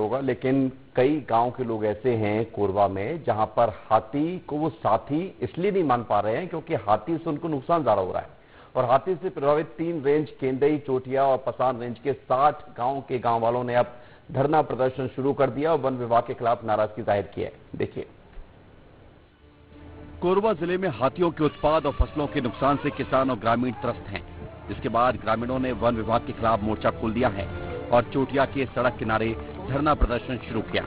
होगा, लेकिन कई गांव के लोग ऐसे हैं कोरबा में जहां पर हाथी को वो साथी इसलिए नहीं मान पा रहे हैं क्योंकि हाथी से उनको नुकसान ज्यादा हो रहा है। और हाथी से प्रभावित 3 रेंज केंदई, चोटिया और पसान रेंज के 60 गांव के गांव वालों ने अब धरना प्रदर्शन शुरू कर दिया और वन विभाग के खिलाफ नाराजगी जाहिर की है। देखिए, कोरबा जिले में हाथियों के उत्पाद और फसलों के नुकसान से किसान और ग्रामीण त्रस्त हैं। जिसके बाद ग्रामीणों ने वन विभाग के खिलाफ मोर्चा खोल दिया है और चोटिया के सड़क किनारे धरना प्रदर्शन शुरू किया।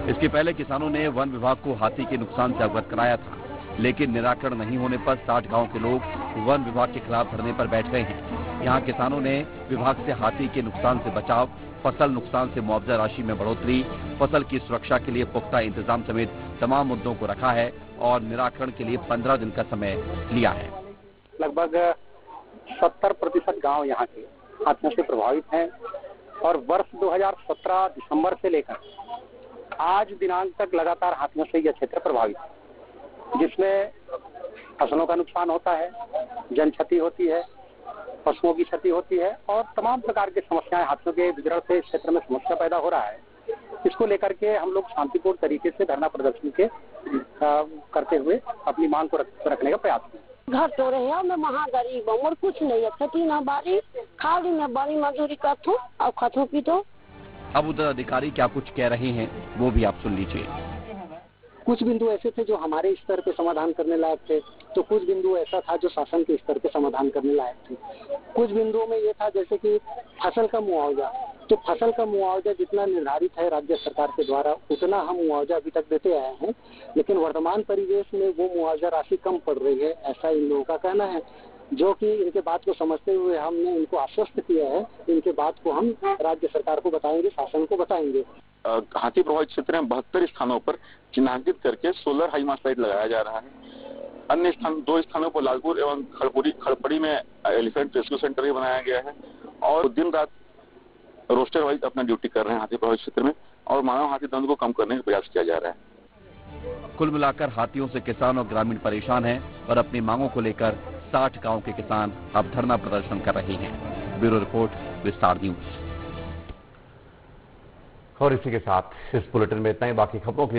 इसके पहले किसानों ने वन विभाग को हाथी के नुकसान से अवगत कराया था, लेकिन निराकरण नहीं होने पर 60 गांव के लोग वन विभाग के खिलाफ धरने पर बैठ गए हैं। यहां किसानों ने विभाग से हाथी के नुकसान से बचाव, फसल नुकसान से मुआवजा राशि में बढ़ोतरी, फसल की सुरक्षा के लिए पुख्ता इंतजाम समेत तमाम मुद्दों को रखा है और निराकरण के लिए 15 दिन का समय लिया है। लगभग 70% गांव यहाँ के हाथियों से प्रभावित हैं और वर्ष 2017 दिसंबर से लेकर आज दिनांक तक लगातार हाथियों से यह क्षेत्र प्रभावित है, जिसमें फसलों का नुकसान होता है, जन क्षति होती है, पशुओं की क्षति होती है और तमाम प्रकार की समस्याएं हाथियों के विचरण से क्षेत्र में समस्या पैदा हो रहा है। इसको लेकर के हम लोग शांतिपूर्ण तरीके से धरना प्रदर्शन के करते हुए अपनी मांग को रखने का प्रयास किया। घर तो रहे हैं, मैं महागरीब हूँ और कुछ नहीं है, खेती न बारी, खाली न बारी मजदूरी करता हूँ और खातों की तो। अब उधर अधिकारी क्या कुछ कह रहे हैं वो भी आप सुन लीजिए। कुछ बिंदु ऐसे थे जो हमारे स्तर पे समाधान करने लायक थे, तो कुछ बिंदु ऐसा था जो शासन के स्तर पे समाधान करने लायक थे। कुछ बिंदुओं में ये था जैसे कि फसल का मुआवजा, तो फसल का मुआवजा जितना निर्धारित है राज्य सरकार के द्वारा उतना हम मुआवजा अभी तक देते आए हैं, लेकिन वर्तमान परिवेश में वो मुआवजा राशि कम पड़ रही है, ऐसा इन लोगों का कहना है। जो कि इनके बात को समझते हुए हमने इनको आश्वस्त किया है, इनके बात को हम राज्य सरकार को बताएंगे, शासन को बताएंगे। हाथी प्रभावित क्षेत्र में 72 स्थानों पर चिन्हांकित करके सोलर हाई मास्ट लाइट लगाया जा रहा है। अन्य स्थान 2 स्थानों पर लालपुर एवं खड़पड़ी में एलिफेंट रेस्क्यू सेंटर भी बनाया गया है और दिन रात रोस्टर वाइज अपना ड्यूटी कर रहे हैं हाथी प्रभावित क्षेत्र में और मानव हाथी द्वंद को कम करने का प्रयास किया जा रहा है। कुल मिलाकर हाथियों से किसान और ग्रामीण परेशान हैं और अपनी मांगों को लेकर 60 गांव के किसान अब धरना प्रदर्शन कर रहे हैं। ब्यूरो रिपोर्ट, विस्तार न्यूज। और इसी के साथ इस बुलेटिन में इतना ही। बाकी खबरों के लिए